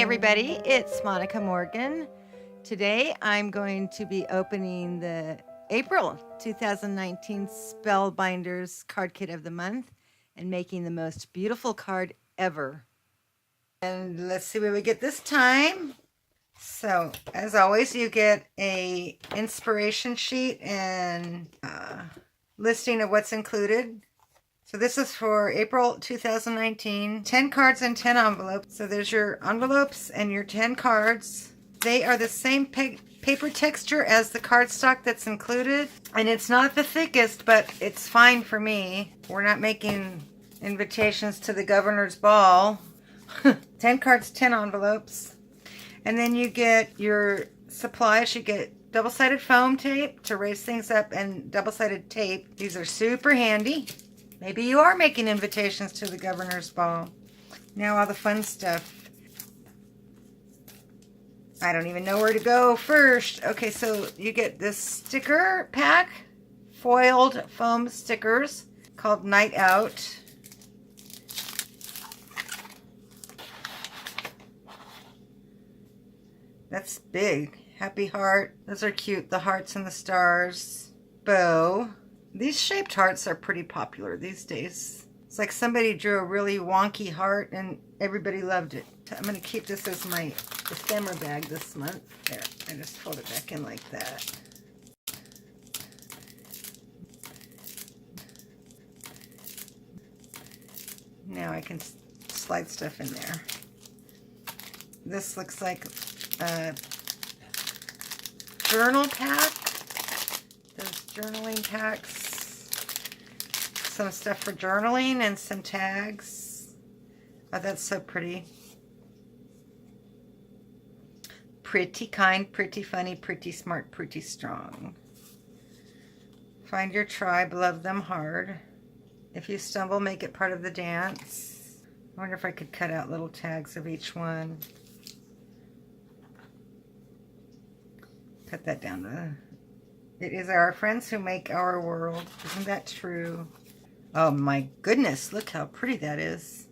everybody, it's Monica Morgan. Today I'm going to be opening the April 2019 Spellbinders card kit of the month and making the most beautiful card ever. And let's see what we get this time. So, as always, you get a inspiration sheet and listing of what's included. So this is for April 2019, 10 cards and 10 envelopes. So there's your envelopes and your 10 cards. They are the same paper texture as the cardstock that's included. And it's not the thickest, but it's fine for me. We're not making invitations to the governor's ball. 10 cards, 10 envelopes. And then you get your supplies. You get double-sided foam tape to raise things up and double-sided tape. These are super handy. Maybe you are making invitations to the governor's ball. Now all the fun stuff. I don't even know where to go first. Okay, so you get this sticker pack, foiled foam stickers called Night Out. That's big. Happy heart. Those are cute. The hearts and the stars. Bow. These shaped hearts are pretty popular these days. It's like somebody drew a really wonky heart and everybody loved it. I'm going to keep this as my ephemera bag this month. There, I just fold it back in like that. Now I can slide stuff in there. This looks like a journal pack. Those journaling packs. Some stuff for journaling and some tags. Oh, that's so pretty. Pretty kind, pretty funny, pretty smart, pretty strong. Find your tribe, love them hard. If you stumble, make it part of the dance. I wonder if I could cut out little tags of each one. Cut that down to... It is our friends who make our world. Isn't that true? Oh my goodness, look how pretty that is.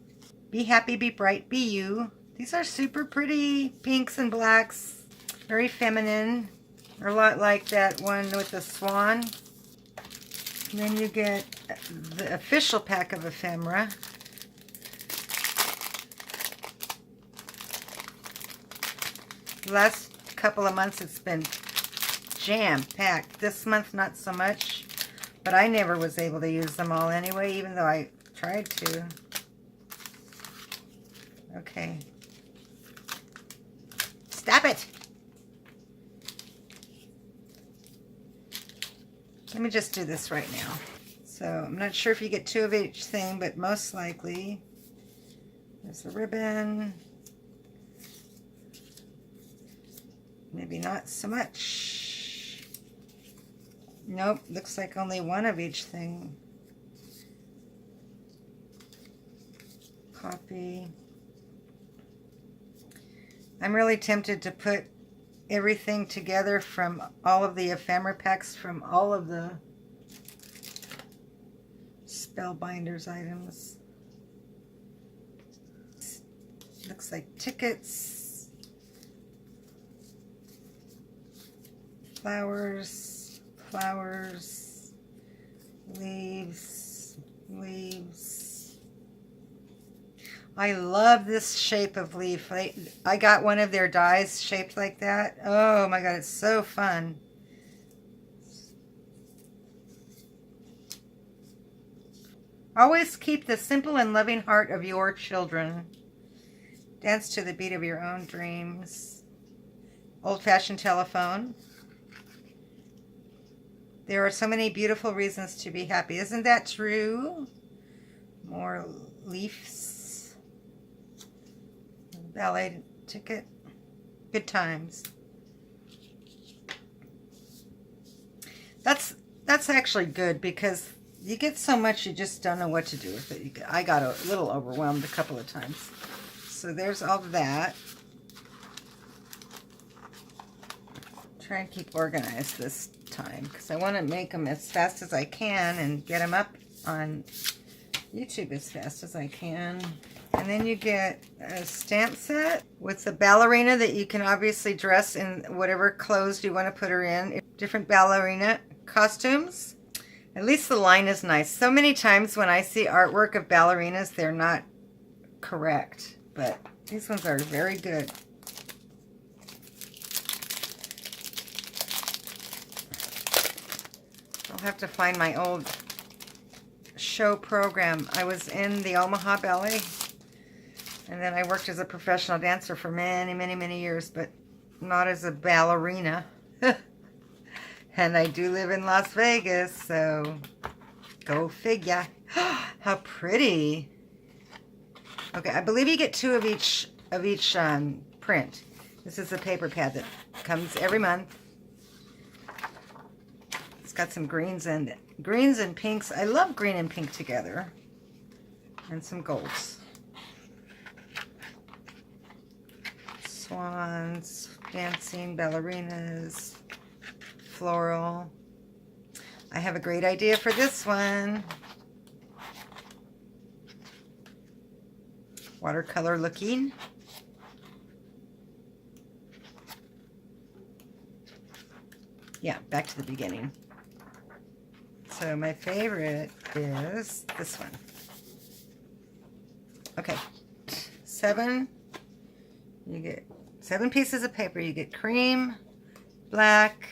Be happy, be bright, be you. These are super pretty pinks and blacks. Very feminine. They're a lot like that one with the swan. And then you get the official pack of ephemera. The last couple of months it's been jam-packed. This month not so much, but I never was able to use them all anyway, even though I tried to. Okay. Stop it! Let me just do this right now. So I'm not sure if you get 2 of each thing, but most likely. There's the ribbon. Maybe not so much. Nope, looks like only 1 of each thing. Copy. I'm really tempted to put everything together from all of the ephemera packs from all of the Spellbinders items. Looks like tickets, flowers, flowers, leaves, leaves. I love this shape of leaf. I got one of their dies shaped like that. Oh my god, it's so fun. Always keep the simple and loving heart of your children. Dance to the beat of your own dreams. Old-fashioned telephone. There are so many beautiful reasons to be happy. Isn't that true? More leaves. Ballet ticket. Good times. That's actually good because you get so much you just don't know what to do with it. I got a little overwhelmed a couple of times. So there's all that. Try and keep organized this time because I want to make them as fast as I can and get them up on YouTube as fast as I can. And then you get a stamp set with the ballerina that you can obviously dress in whatever clothes you want to put her in. Different ballerina costumes. At least the line is nice. So many times when I see artwork of ballerinas, they're not correct. But these ones are very good. I'll have to find my old show program. I was in the Omaha Ballet. And then I worked as a professional dancer for many, many, many years, but not as a ballerina. And I do live in Las Vegas, so go figure. How pretty. Okay, I believe you get 2 of each print. This is a paper pad that comes every month. It's got some greens and pinks. I love green and pink together. And some golds. Swans, dancing, ballerinas, floral. I have a great idea for this one. Watercolor looking. Yeah, back to the beginning. So my favorite is this one. Okay, 7. You get 7 pieces of paper. You get cream, black,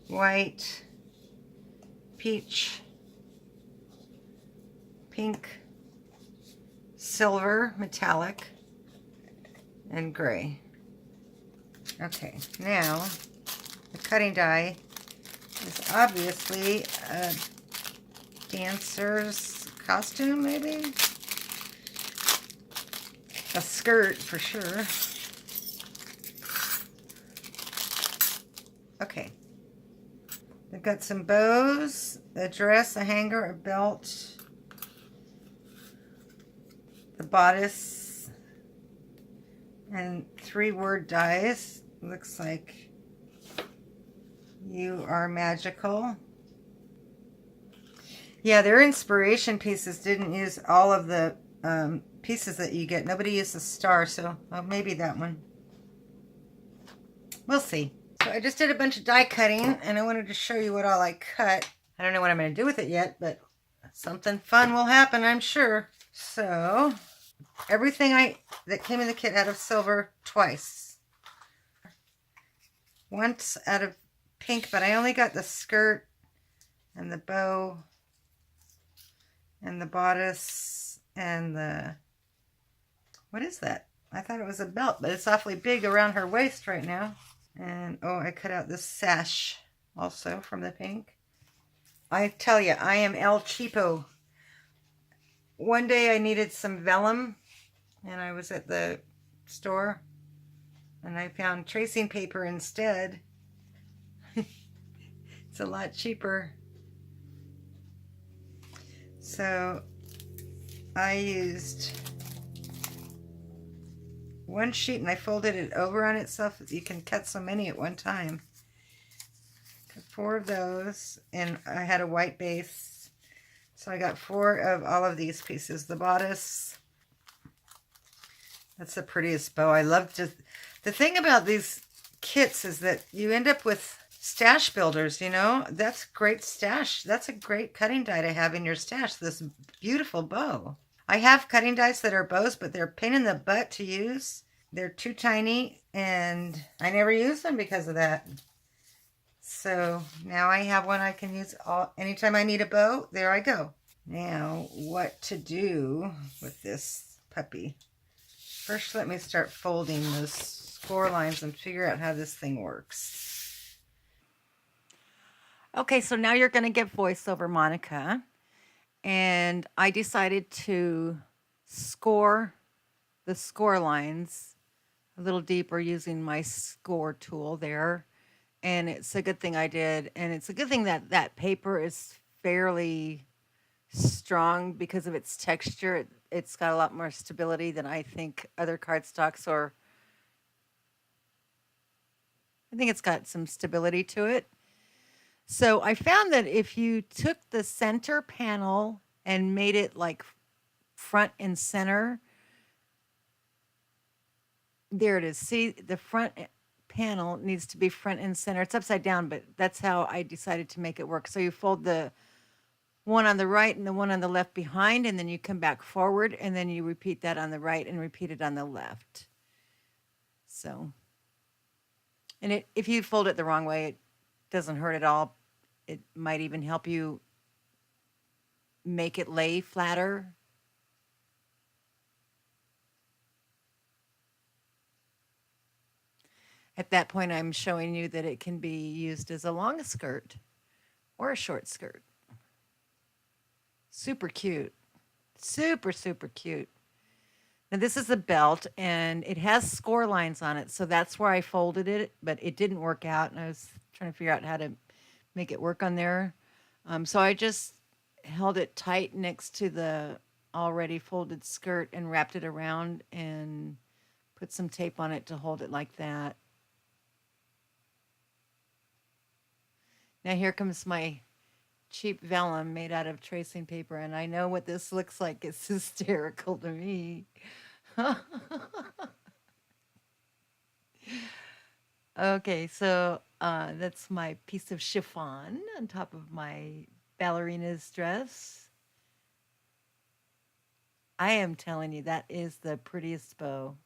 white, peach, pink, silver, metallic, and gray. Okay, now the cutting die is obviously a dancer's costume, maybe? A skirt for sure. Okay. They've got some bows, a dress, a hanger, a belt, the bodice, and 3 word dies. Looks like you are magical. Yeah, their inspiration pieces didn't use all of the pieces that you get. Nobody used a star, so maybe that one. We'll see. So I just did a bunch of die cutting, and I wanted to show you what all I cut. I don't know what I'm going to do with it yet, but something fun will happen, I'm sure. So everything that came in the kit out of silver twice. Once out of pink, but I only got the skirt and the bow and the bodice and the, what is that? I thought it was a belt, but it's awfully big around her waist right now. And oh, I cut out this sash also from the pink. I tell you, I am El Cheapo. One day I needed some vellum, and I was at the store, and I found tracing paper instead. It's a lot cheaper. So I used one sheet and I folded it over on itself. You can cut so many at one time. Got 4 of those, and I had a white base. So I got 4 of all of these pieces. The bodice. That's the prettiest bow. I love the thing about these kits is that you end up with stash builders, you know. That's great stash. That's a great cutting die to have in your stash. This beautiful bow. I have cutting dies that are bows, but they're a pain in the butt to use. They're too tiny, and I never use them because of that. So now I have one I can use anytime I need a bow. There I go. Now, what to do with this puppy? First, let me start folding those score lines and figure out how this thing works. Okay, so now you're going to get voiceover, Monica. And I decided to score the score lines a little deeper using my score tool there. And it's a good thing I did. And it's a good thing that that paper is fairly strong because of its texture. It's got a lot more stability than I think other cardstocks, or I think it's got some stability to it. So I found that if you took the center panel and made it like front and center, There it is. See, the front panel needs to be front and center. It's upside down, but that's how I decided to make it work. So you fold the one on the right and the one on the left behind, and then you come back forward, and then you repeat that on the right and repeat it on the left. So, and if you fold it the wrong way, it doesn't hurt at all. It might even help you make it lay flatter. At that point, I'm showing you that it can be used as a long skirt or a short skirt. Super cute. Super, super cute. Now this is a belt and it has score lines on it. So that's where I folded it, but it didn't work out. And I was trying to figure out how to make it work on there. So I just held it tight next to the already folded skirt and wrapped it around and put some tape on it to hold it like that. Now here comes my cheap vellum made out of tracing paper, and I know what this looks like. It's hysterical to me. Okay, so that's my piece of chiffon on top of my ballerina's dress. I am telling you, that is the prettiest bow.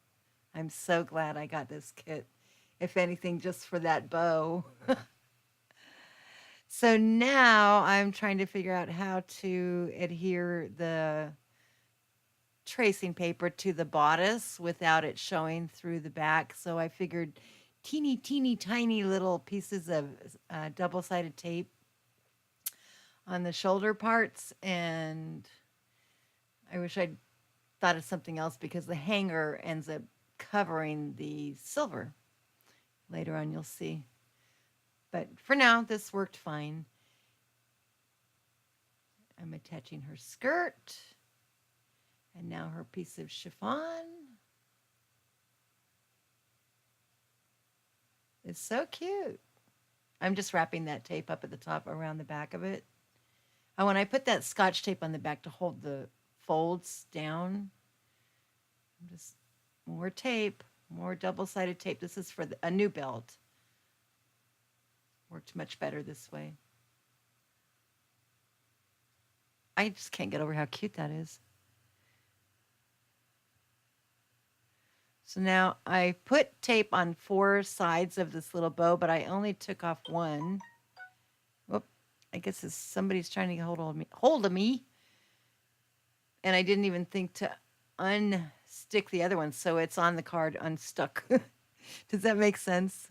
I'm so glad I got this kit, if anything, just for that bow. So now I'm trying to figure out how to adhere the tracing paper to the bodice without it showing through the back. So I figured teeny, teeny, tiny little pieces of double-sided tape on the shoulder parts. And I wish I'd thought of something else because the hanger ends up covering the silver. Later on, you'll see. But for now, this worked fine. I'm attaching her skirt. And now her piece of chiffon. It's so cute. I'm just wrapping that tape up at the top around the back of it. And when I put that Scotch tape on the back to hold the folds down, just more tape, more double-sided tape. This is for a new belt. Worked much better this way. I just can't get over how cute that is. So now I put tape on 4 sides of this little bow, but I only took off one. Whoop, I guess somebody's trying to get hold of me. And I didn't even think to unstick the other one, so it's on the card unstuck. Does that make sense?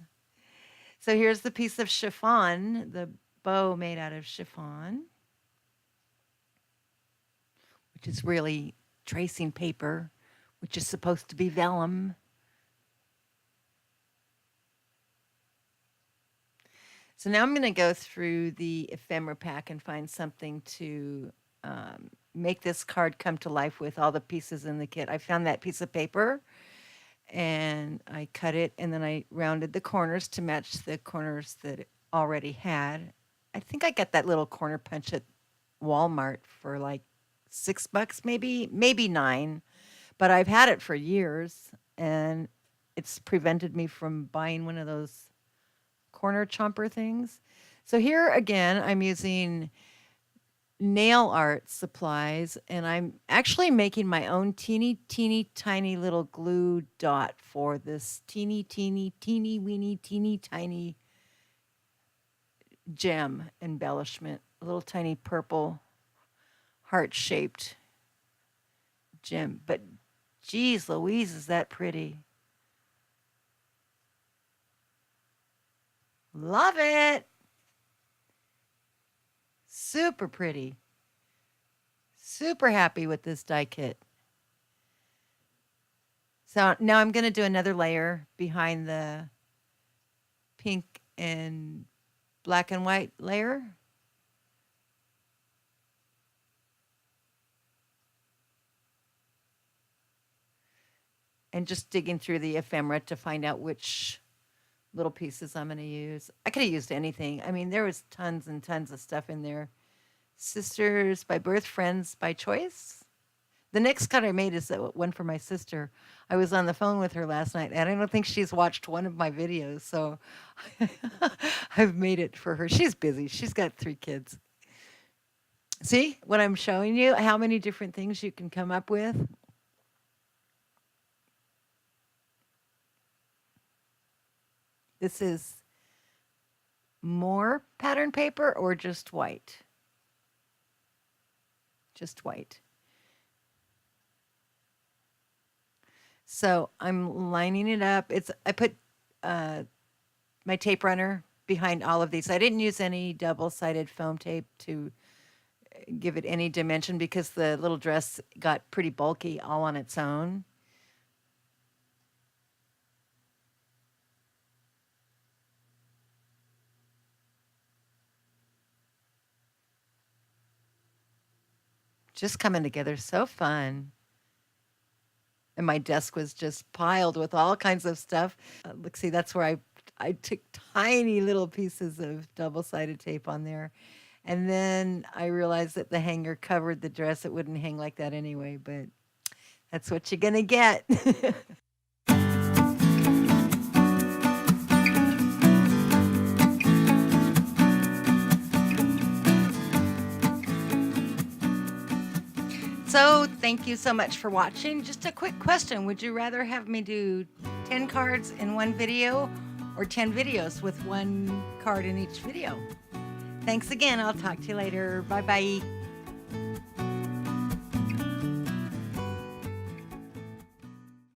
So here's the piece of chiffon, the bow made out of chiffon, which is really tracing paper, which is supposed to be vellum. So now I'm going to go through the ephemera pack and find something to make this card come to life with all the pieces in the kit. I found that piece of paper and I cut it, and then I rounded the corners to match the corners that it already had. I think I got that little corner punch at Walmart for like $6, maybe 9. But I've had it for years, and it's prevented me from buying one of those corner chomper things. So here again, I'm using nail art supplies, and I'm actually making my own teeny, teeny, tiny little glue dot for this teeny, teeny, teeny, weeny, teeny, tiny gem embellishment. A little tiny purple heart-shaped gem. But geez Louise, is that pretty. Love it. Super pretty. Super happy with this die kit. So now I'm going to do another layer behind the pink and black and white layer. And just digging through the ephemera to find out which little pieces I'm going to use. I could have used anything. I mean, there was tons and tons of stuff in there. Sisters by birth, friends by choice. The next cut I made is one for my sister. I was on the phone with her last night, and I don't think she's watched one of my videos, so I've made it for her. She's busy. She's got 3 kids. See what I'm showing you? How many different things you can come up with? This is more pattern paper or just white? Just white. So I'm lining it up. I put my tape runner behind all of these. I didn't use any double-sided foam tape to give it any dimension because the little dress got pretty bulky all on its own. Just coming together, so fun. And my desk was just piled with all kinds of stuff. Look, see, that's where I took tiny little pieces of double-sided tape on there. And then I realized that the hanger covered the dress. It wouldn't hang like that anyway, but that's what you're going to get. So thank you so much for watching. Just a quick question. Would you rather have me do 10 cards in one video or 10 videos with 1 card in each video? Thanks again. I'll talk to you later. Bye-bye.